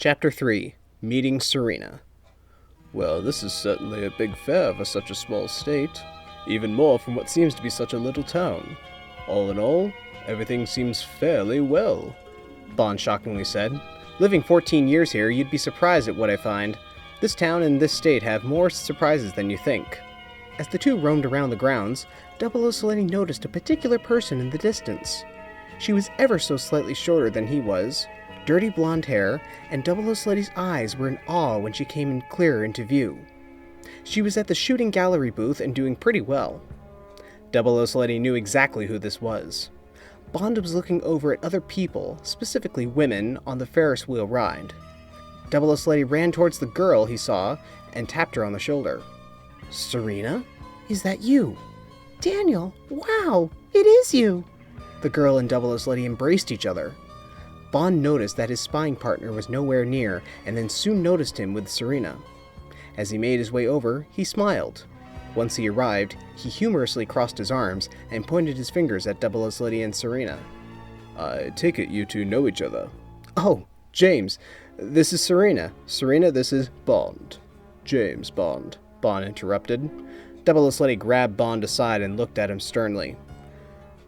Chapter 3. Meeting Serena. Well, this is certainly a big fair for such a small state, even more from what seems to be such a little town. All in all, everything seems fairly well, Bond shockingly said. Living 14 years here, you'd be surprised at what I find. This town and this state have more surprises than you think. As the two roamed around the grounds, 00 Siletti noticed a particular person in the distance. She was ever so slightly shorter than he was, dirty blonde hair, and 00 Siletti's eyes were in awe when she came in clearer into view. She was at the shooting gallery booth and doing pretty well. 00 Siletti knew exactly who this was. Bond was looking over at other people, specifically women, on the Ferris wheel ride. 00 Siletti ran towards the girl he saw and tapped her on the shoulder. "Serena? Is that you?" "Daniel, wow, it is you!" The girl and 00 Siletti embraced each other. Bond noticed that his spying partner was nowhere near, and then soon noticed him with Serena. As he made his way over, he smiled. Once he arrived, he humorously crossed his arms and pointed his fingers at 00 Siletti and Serena. "I take it you two know each other." "Oh, James, this is Serena. Serena, this is Bond." "James Bond," Bond interrupted. 00 Siletti grabbed Bond aside and looked at him sternly.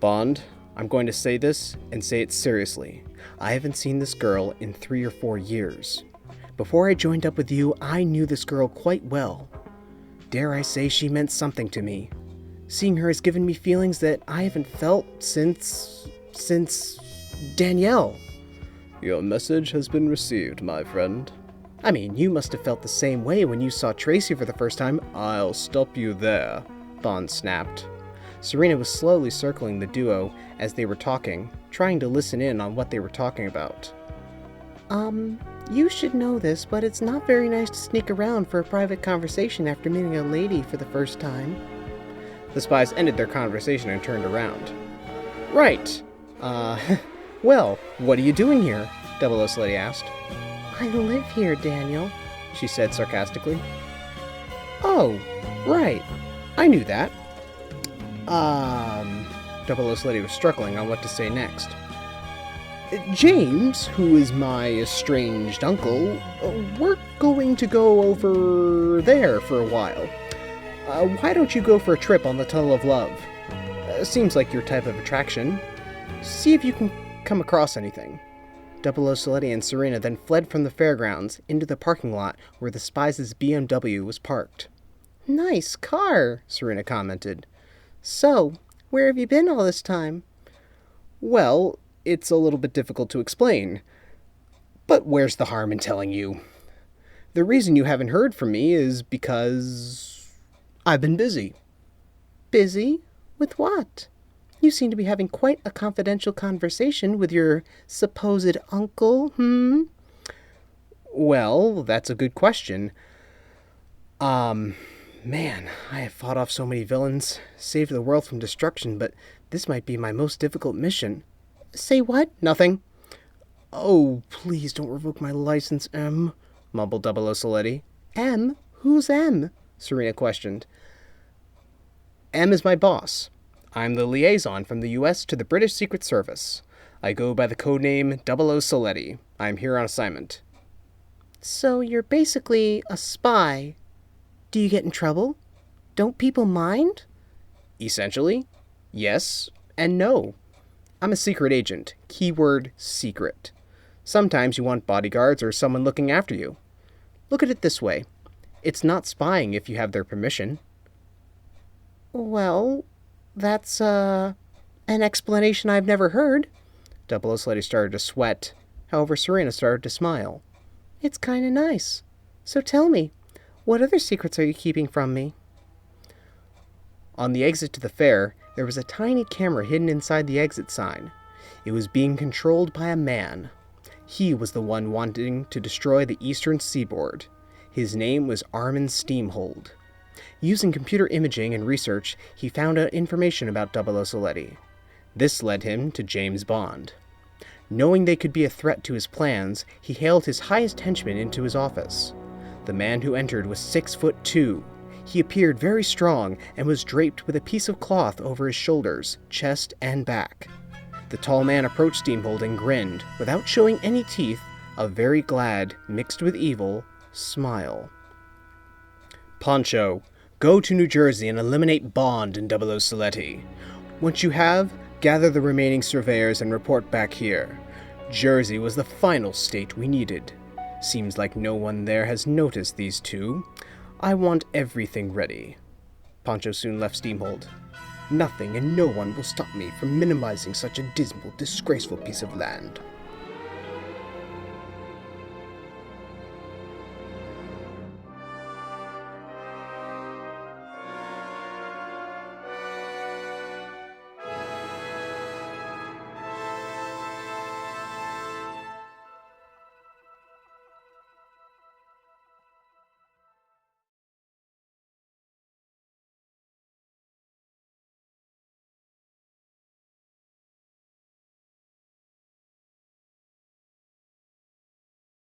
"Bond, I'm going to say this, and say it seriously. I haven't seen this girl in 3 or 4 years. Before I joined up with you, I knew this girl quite well. Dare I say she meant something to me. Seeing her has given me feelings that I haven't felt since Danielle." "Your message has been received, my friend." "I mean, you must have felt the same way when you saw Tracy for the first time." "I'll stop you there," Bond snapped. Serena was slowly circling the duo as they were talking, trying to listen in on what they were talking about. You should know this, but it's not very nice to sneak around for a private conversation after meeting a lady for the first time." The spies ended their conversation and turned around. "Right. Well, what are you doing here?" 00 Siletti asked. "I live here, Daniel," she said sarcastically. "Oh, right. I knew that." 00 Siletti was struggling on what to say next. "James, who is my estranged uncle, we're going to go over there for a while. Why don't you go for a trip on the Tunnel of Love? Seems like your type of attraction. See if you can come across anything." 00 Siletti and Serena then fled from the fairgrounds into the parking lot where the spies' BMW was parked. "Nice car," Serena commented. "So, where have you been all this time?" "Well, it's a little bit difficult to explain. But where's the harm in telling you? The reason you haven't heard from me is because I've been busy." "Busy? With what? You seem to be having quite a confidential conversation with your supposed uncle, Well, that's a good question. Man, I have fought off so many villains, saved the world from destruction, but this might be my most difficult mission." "Say what?" "Nothing." "Oh, please don't revoke my license, M," mumbled 00 Siletti. "M? Who's M?" Serena questioned. "M is my boss. I'm the liaison from the U.S. to the British Secret Service. I go by the codename 00 Siletti. I'm here on assignment." "So you're basically a spy. Do you get in trouble? Don't people mind?" "Essentially, yes and no. I'm a secret agent. Keyword secret. Sometimes you want bodyguards or someone looking after you. Look at it this way. It's not spying if you have their permission." "Well, that's, an explanation I've never heard." 00 Siletti started to sweat. However, Serena started to smile. "It's kinda nice. So tell me, what other secrets are you keeping from me?" On the exit to the fair, there was a tiny camera hidden inside the exit sign. It was being controlled by a man. He was the one wanting to destroy the eastern seaboard. His name was Armin Steamhold. Using computer imaging and research, he found out information about 00 Siletti. This led him to James Bond. Knowing they could be a threat to his plans, he hailed his highest henchman into his office. The man who entered was 6'2". He appeared very strong and was draped with a piece of cloth over his shoulders, chest, and back. The tall man approached Steamhold and grinned, without showing any teeth, a very glad, mixed with evil, smile. Poncho, go to New Jersey and eliminate Bond and 00 Siletti. Once you have, gather the remaining surveyors and report back here. Jersey was the final state we needed. Seems like no one there has noticed these two. I want everything ready. Poncho soon left Steamhold. Nothing and no one will stop me from minimizing such a dismal, disgraceful piece of land.